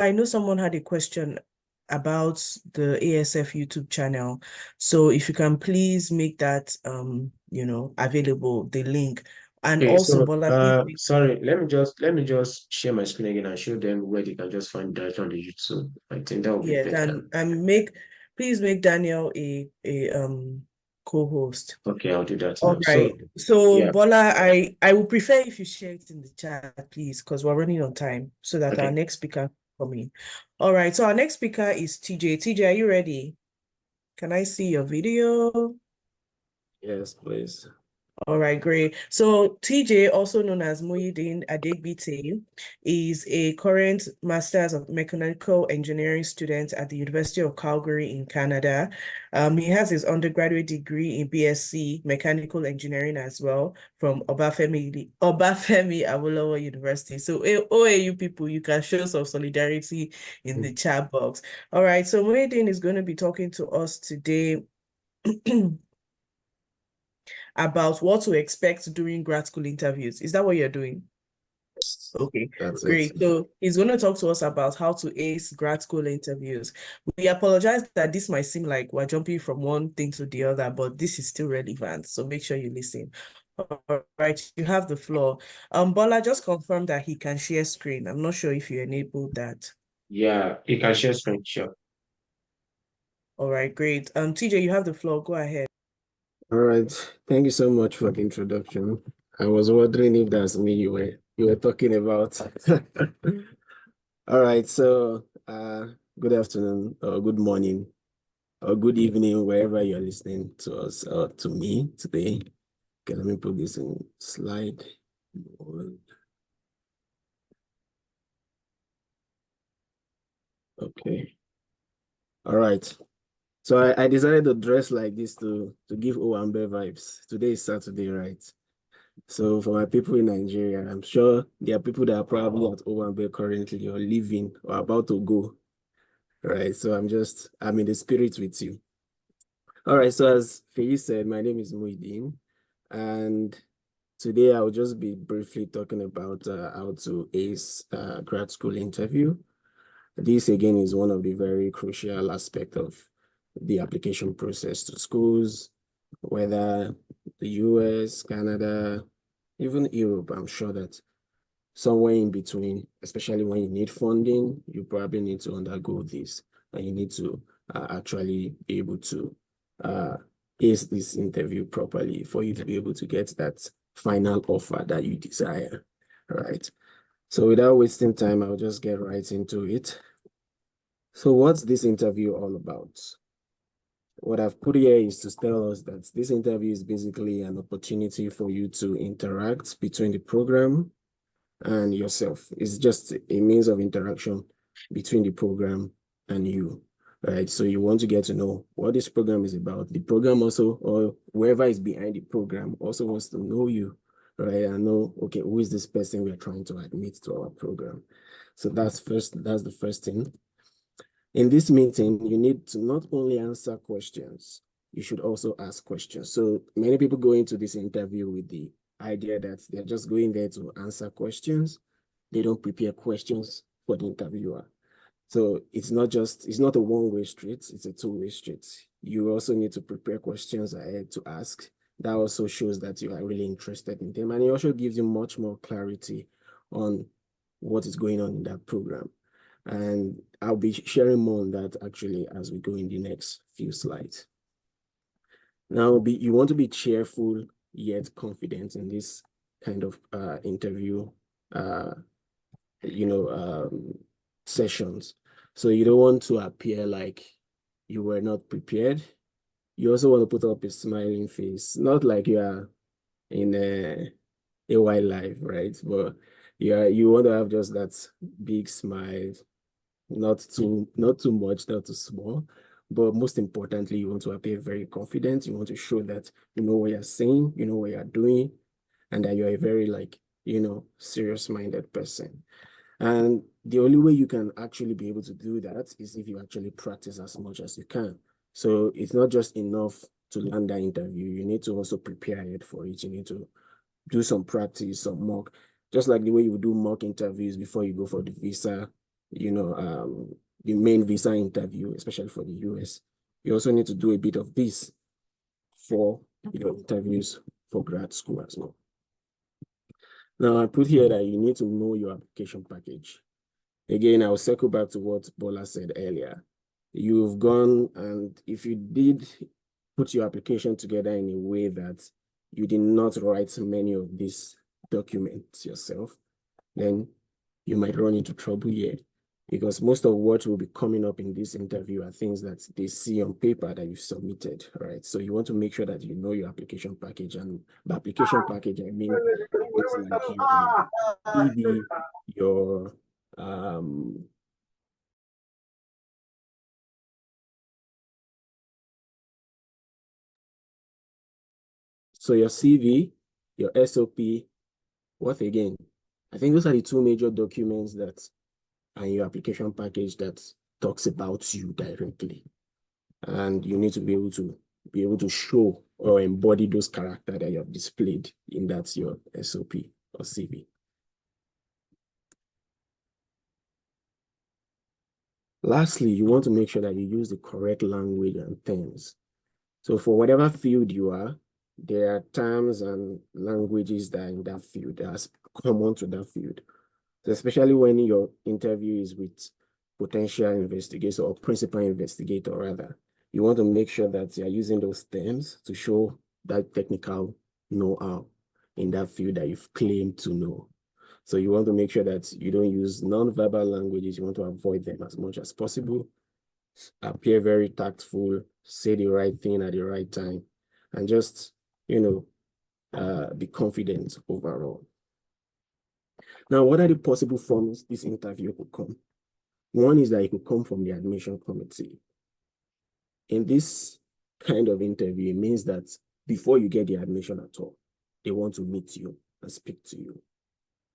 I know someone had a question about the ASF YouTube channel. So if you can please make that available, the link. And Okay, also, so Bola, please sorry, let me just share my screen again and show them where they can just find that on the YouTube. I think that would be yes, better. and please make Daniel a co-host. Okay, I'll do that All now. So right. So yeah, Bola, I would prefer if you share it in the chat, please, because we're running on time so that our okay. next speaker come in. All right. So our next speaker is TJ. TJ, are you ready? Can I see your video? Yes, please. All right, great. So TJ, also known as Muhyiddin Adegbite, is a current Masters of Mechanical Engineering student at the University of Calgary in Canada. He has his undergraduate degree in BSc Mechanical Engineering as well from Obafemi Awolowo University. So OAU people, you can show some solidarity in the chat box. All right, so Muhyiddin is going to be talking to us today about what to expect during grad school interviews. Is that what you're doing? Okay, That's it. great. So he's going to talk to us about how to ace grad school interviews. We apologize that this might seem like we're jumping from one thing to the other, but this is still relevant. So make sure you listen. All right, you have the floor. Bola just confirmed that he can share screen. I'm not sure if you enabled that. Yeah, you can share screen, sure. All right, great. TJ, you have the floor. Go ahead. All right. Thank you so much for the introduction. I was wondering if that's me you were talking about. All right. So good afternoon or good morning or good evening, wherever you're listening to us or to me today. Okay, let me put this in slide mode. Okay. All right. So I decided to dress like this to give Owambe vibes. Today is Saturday, right? So for my people in Nigeria, I'm sure there are people that are probably at Owambe currently or living or about to go, right? So I'm in the spirit with you. All right, so as Feyi said, my name is Muideen, and today I'll just be briefly talking about how to ace grad school interview. This again is one of the very crucial aspects of the application process to schools, whether the US, Canada, even Europe. I'm sure that somewhere in between, especially when you need funding, you probably need to undergo this and you need to actually be able to uh, ace this interview properly for you to be able to get that final offer that you desire, right? So without wasting time, I'll just get right into it. So what's this interview all about? What I've put here is to tell us that this interview is basically an opportunity for you to interact between the program and yourself. It's just a means of interaction between the program and you, right? So you want to get to know what this program is about. The program also, or whoever is behind the program, also wants to know you, right? And know, okay, who is this person we're trying to admit to our program? So that's the first thing. In this meeting, you need to not only answer questions, you should also ask questions. So many people go into this interview with the idea that they're just going there to answer questions. They don't prepare questions for the interviewer. So it's not a one-way street, it's a two-way street. You also need to prepare questions ahead to ask. That also shows that you are really interested in them. And it also gives you much more clarity on what is going on in that program. And I'll be sharing more on that actually as we go in the next few slides. Now, you want to be cheerful yet confident in this kind of interview, uh, sessions. So you don't want to appear like you were not prepared. You also want to put up a smiling face, not like you are in a wildlife, right? But you want to have just that big smile, not too much, not too small. But most importantly, you want to appear very confident. You want to show that you know what you're saying, you know what you're doing, and that you're a very serious-minded person. And the only way you can actually be able to do that is if you actually practice as much as you can. So it's not just enough to land that interview. You need to also prepare it for it. You need to do some practice, some mock, just like the way you would do mock interviews before you go for the visa the main visa interview, especially for the US. You also need to do a bit of this for your interviews for grad school as well. Now, I put here that you need to know your application package. Again, I'll circle back to what Bola said earlier. You've gone, and if you did put your application together in a way that you did not write many of these documents yourself, then you might run into trouble here, because most of what will be coming up in this interview are things that they see on paper that you submitted, right? So you want to make sure that you know your application package, and by application package, I mean things like your CV, your so your CV, your SOP, what again? I think those are the two major documents that are in your application package that talks about you directly. And you need to be able to show or embody those characters that you have displayed in that your SOP or CV. Lastly, you want to make sure that you use the correct language and terms. So for whatever field you are, there are terms and languages that are in that field that's common to that field. So especially when your interview is with potential investigator or principal investigator rather, you want to make sure that you're using those terms to show that technical know-how in that field that you've claimed to know. So you want to make sure that you don't use non-verbal languages. You want to avoid them as much as possible. Appear very tactful, say the right thing at the right time, and just, be confident overall. Now, what are the possible forms this interview could come? One is that it could come from the admission committee. In this kind of interview, it means that before you get the admission at all, they want to meet you and speak to you.